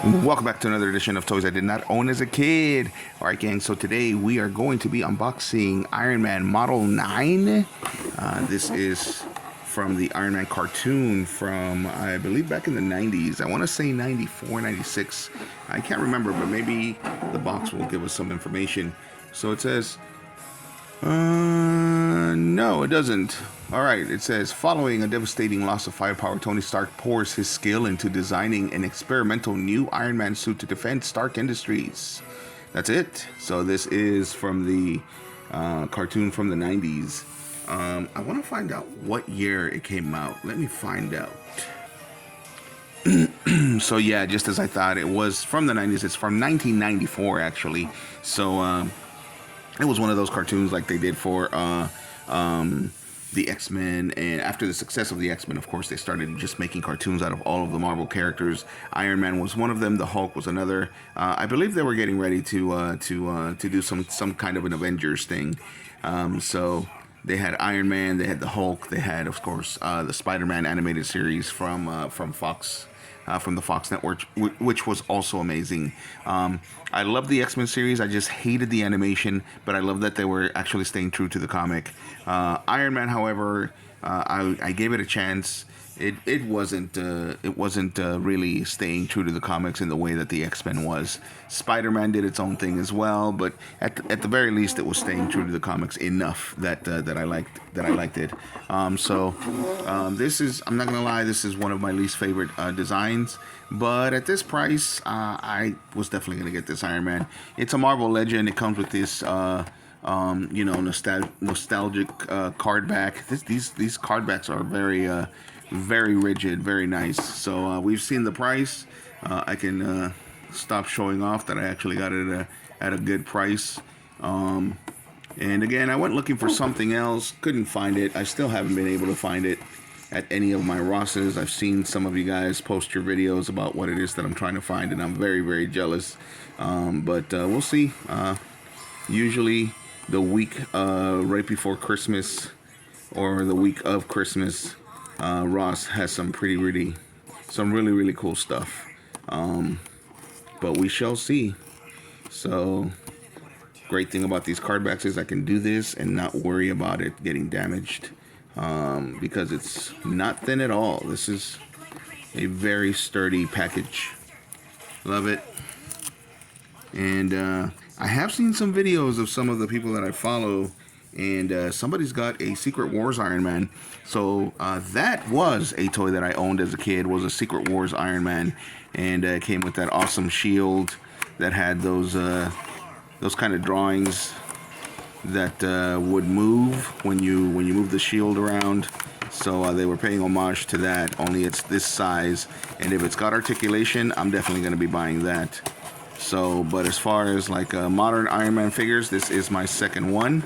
Welcome back to another edition of Toys I Did Not Own as a Kid. Alright, gang, so today we are going to be unboxing Iron Man Model 9. This is from the Iron Man cartoon from, I believe, back in the 90s. I want to say 94, 96. I can't remember, but maybe the box will give us some information. So it says, no, it doesn't. Alright, it says, following a devastating loss of firepower, Tony Stark pours his skill into designing an experimental new Iron Man suit to defend Stark Industries. That's it. So this is from the cartoon from the 90s. I want to find out what year it came out. Let me find out. So yeah, just as I thought, it was from the 90s. It's from 1994, actually. So it was one of those cartoons like they did for the X-Men, and after the success of the X-Men, of course, they started just making cartoons out of all of the Marvel characters. Iron Man was one of them. The Hulk was another. I believe they were getting ready to do some kind of an Avengers thing. So they had Iron Man, they had the Hulk, they had, of course, the Spider-Man animated series from Fox. From the Fox network, which was also amazing. I love the X-Men series. I just hated the animation, but I love that they were actually staying true to the comic. Iron Man, however, I gave it a chance. It wasn't really staying true to the comics in the way that the X-Men was. Spider-Man did its own thing as well, but at the very least, it was staying true to the comics enough that I liked it. This is, I'm not gonna lie, this is one of my least favorite designs. But at this price, I was definitely gonna get this Iron Man. It's a Marvel Legend. It comes with this nostalgic card back. These card backs are very rigid, very nice. So we've seen the price. I can stop showing off that I actually got it at a good price. And again, I went looking for something else, couldn't find it. I still haven't been able to find it at any of my Rosses. I've seen some of you guys post your videos about what it is that I'm trying to find, and I'm very jealous. But we'll see. Usually the week right before Christmas or the week of Christmas, Ross has some really cool stuff. But we shall see. So great thing about these card backs is I can do this and not worry about it getting damaged, because it's not thin at all. This is a very sturdy package. Love it. And I have seen some videos of some of the people that I follow, and somebody's got a Secret Wars Iron Man. So that was a toy that I owned as a kid, was a Secret Wars Iron Man, and it came with that awesome shield that had those kind of drawings that would move when you move the shield around. So they were paying homage to that, only it's this size, and if it's got articulation, I'm definitely going to be buying that. So, but as far as like modern Iron Man figures, this is my second one.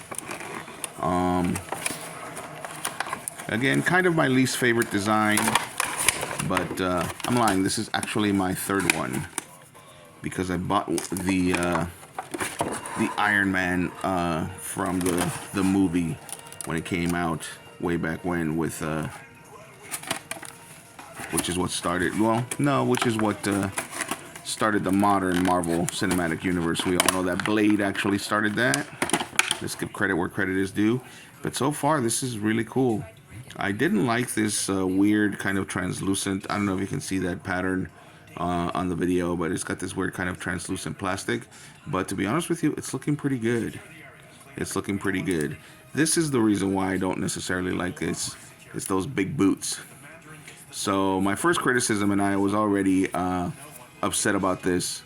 Again, kind of my least favorite design, but I'm lying. This is actually my third one because I bought the Iron Man from the movie when it came out way back when, with which is what started. Well, no, which is what started the modern Marvel Cinematic Universe. We all know that Blade actually started that. Let's give credit where credit is due. But so far, this is really cool. I didn't like this weird kind of translucent, I don't know if you can see that pattern on the video, but it's got this weird kind of translucent plastic. But to be honest with you, it's looking pretty good. It's looking pretty good. This is the reason why I don't necessarily like this. It's those big boots. So my first criticism, and I was already upset about this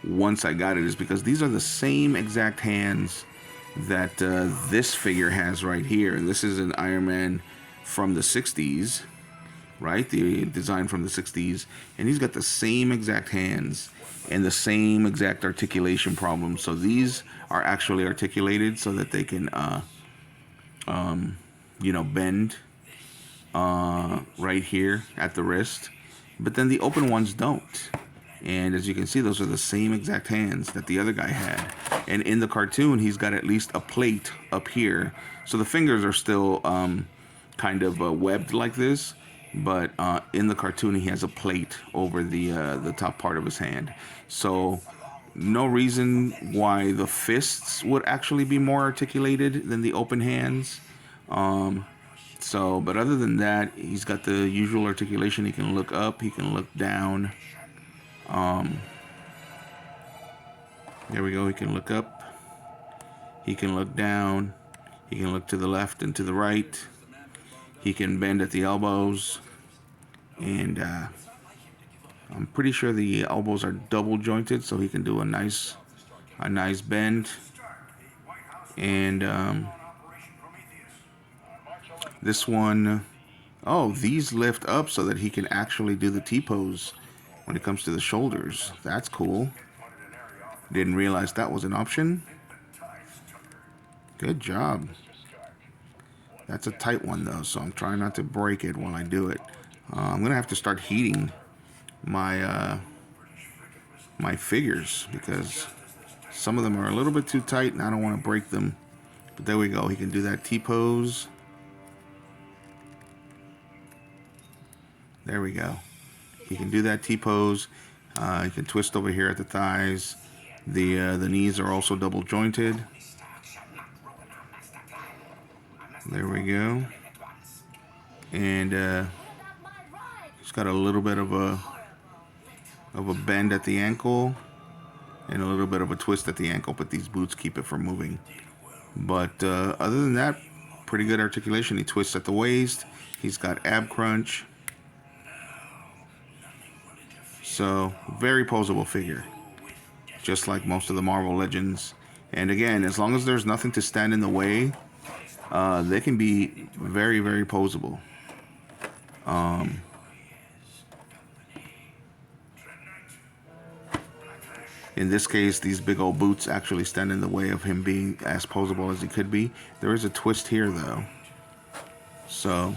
once I got it, is because these are the same exact hands that this figure has right here. And this is an Iron Man from the 60s, right? The design from the 60s. And he's got the same exact hands and the same exact articulation problems. So these are actually articulated so that they can, bend right here at the wrist. But then the open ones don't. And as you can see, those are the same exact hands that the other guy had. And in the cartoon, he's got at least a plate up here. So the fingers are still kind of webbed like this. but in the cartoon he has a plate over the top part of his hand. So no reason why the fists would actually be more articulated than the open hands. So, but other than that, he's got the usual articulation. He can look up, he can look down. There we go. He can look up, he can look down, he can look to the left and to the right. He can bend at the elbows, and I'm pretty sure the elbows are double jointed, so he can do a nice bend. And this one, oh, these lift up so that he can actually do the T-pose when it comes to the shoulders. That's cool. Didn't realize that was an option. Good job. That's a tight one though, so I'm trying not to break it while I do it. I'm gonna have to start heating my my figures because some of them are a little bit too tight and I don't want to break them. But there we go. He can do that T-pose. There we go. He can do that T-pose. He can twist over here at the thighs. The knees are also double jointed. There we go. And he's got a little bit of a bend at the ankle and a little bit of a twist at the ankle, but these boots keep it from moving. But other than that, pretty good articulation. He twists at the waist. He's got ab crunch. So very posable figure, just like most of the Marvel Legends. And again, as long as there's nothing to stand in the way, they can be very, very posable. In this case, these big old boots actually stand in the way of him being as posable as he could be. There is a twist here, though. So,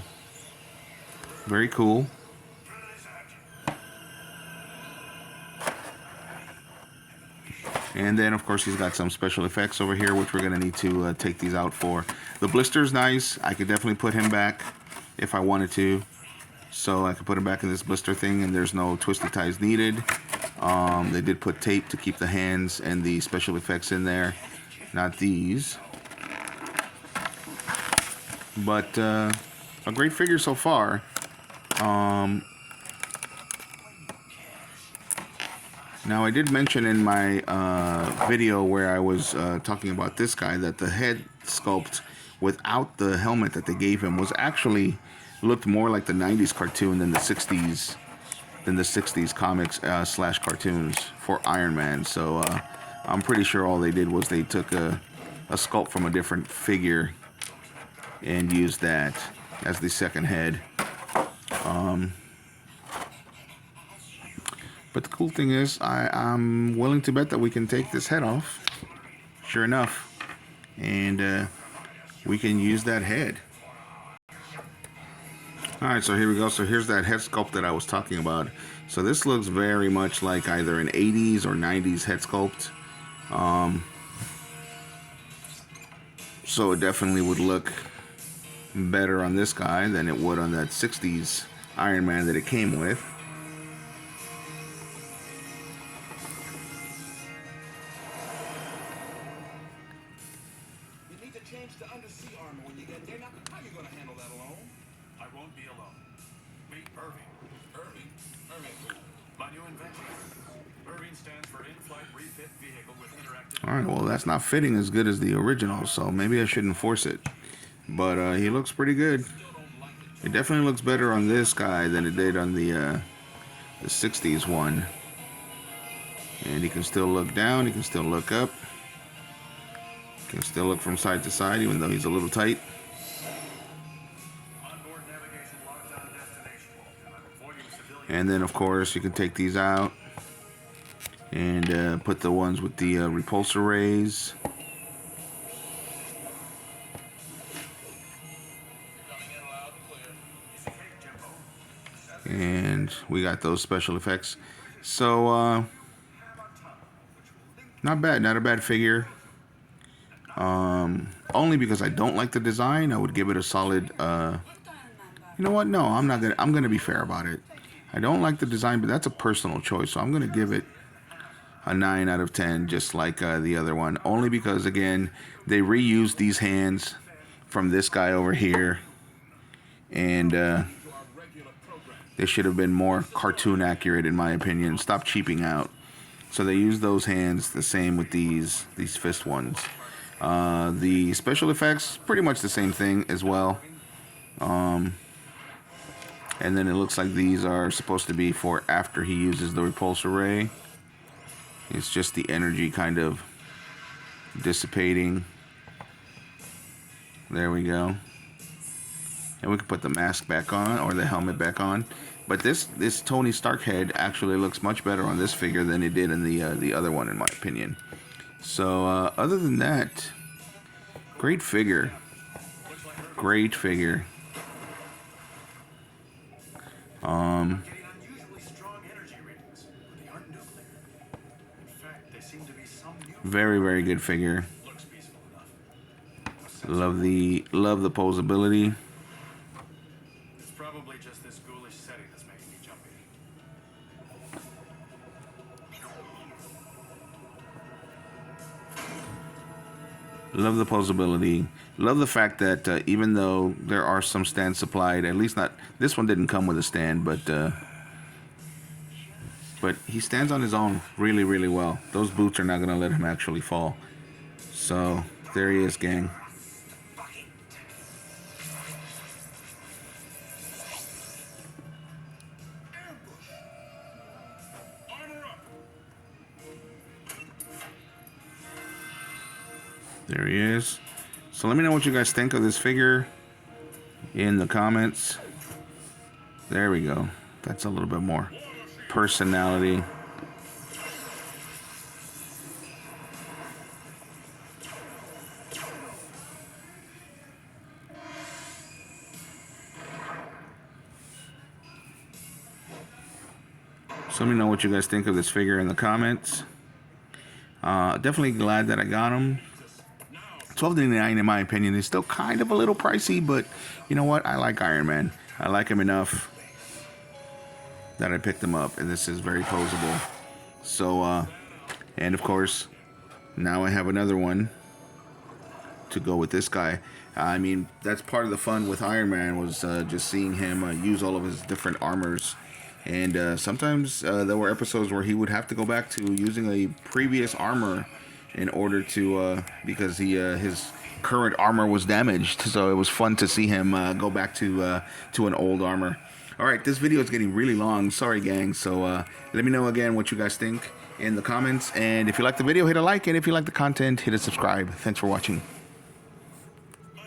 very cool. And then, of course, he's got some special effects over here, which we're going to need to take these out for. The blister's nice. I could definitely put him back if I wanted to. So I could put him back in this blister thing, and there's no twisty ties needed. They did put tape to keep the hands and the special effects in there. Not these. But a great figure so far. Now, I did mention in my video where I was talking about this guy that the head sculpt without the helmet that they gave him was actually looked more like the 90s cartoon than the 60s comics slash cartoons for Iron Man. So I'm pretty sure all they did was they took a sculpt from a different figure and used that as the second head. But the cool thing is, I'm willing to bet that we can take this head off. Sure enough. And we can use that head. Alright, so here we go. So here's that head sculpt that I was talking about. So this looks very much like either an 80s or 90s head sculpt. So it definitely would look better on this guy than it would on that 60s Iron Man that it came with. Change to undersea armor when you get there. Now, how are you going to handle that alone? I won't be alone. Meet Irving. Irving? Irving who? My new invention. Irving stands for In-Flight Refit Vehicle with Interactive... Alright, well, that's not fitting as good as the original, so maybe I shouldn't force it. But he looks pretty good. It definitely looks better on this guy than it did on the 60s one. And he can still look down, he can still look up. Can still look from side to side, even though he's a little tight. And then, of course, you can take these out and put the ones with the repulsor rays. And we got those special effects. So, not bad, not a bad figure. Only because I don't like the design, I would give it a solid, You know what? No, I'm not gonna. I'm gonna be fair about it. I don't like the design, but that's a personal choice. So I'm gonna give it a 9 out of 10, just like the other one. Only because, again, they reused these hands from this guy over here, and they should have been more cartoon accurate, in my opinion. Stop cheaping out. So they used those hands. The same with these fist ones. The special effects, pretty much the same thing as well. And then it looks like these are supposed to be for after he uses the repulsor ray. It's just the energy kind of dissipating. There we go. And we can put the mask back on, or the helmet back on. But this Tony Stark head actually looks much better on this figure than it did in the other one, in my opinion. So other than that, great figure. Great figure. Getting unusually strong energy readings, but they aren't nuclear. In fact, they seem to be some new. Very, very good figure. Looks peaceful enough. Love the posability. It's probably just this ghoulish setting that's making me jumpy. Love the posability. Love the fact that even though there are some stands supplied, at least not this one didn't come with a stand, but he stands on his own really, really well. Those boots are not gonna let him actually fall. So there he is, gang. Armor up! There he is. So let me know what you guys think of this figure in the comments. There we go. That's a little bit more personality. So let me know what you guys think of this figure in the comments. Definitely glad that I got him. $12.99 in my opinion is still kind of a little pricey, but you know what? I like Iron Man. I like him enough that I picked him up, and this is very posable. So, and of course, now I have another one to go with this guy. I mean, that's part of the fun with Iron Man was just seeing him use all of his different armors. And sometimes there were episodes where he would have to go back to using a previous armor in order to, because his current armor was damaged. So it was fun to see him go back to an old armor. All right, this video is getting really long. Sorry, gang. So let me know again what you guys think in the comments. And if you like the video, hit a like. And if you like the content, hit a subscribe. Thanks for watching.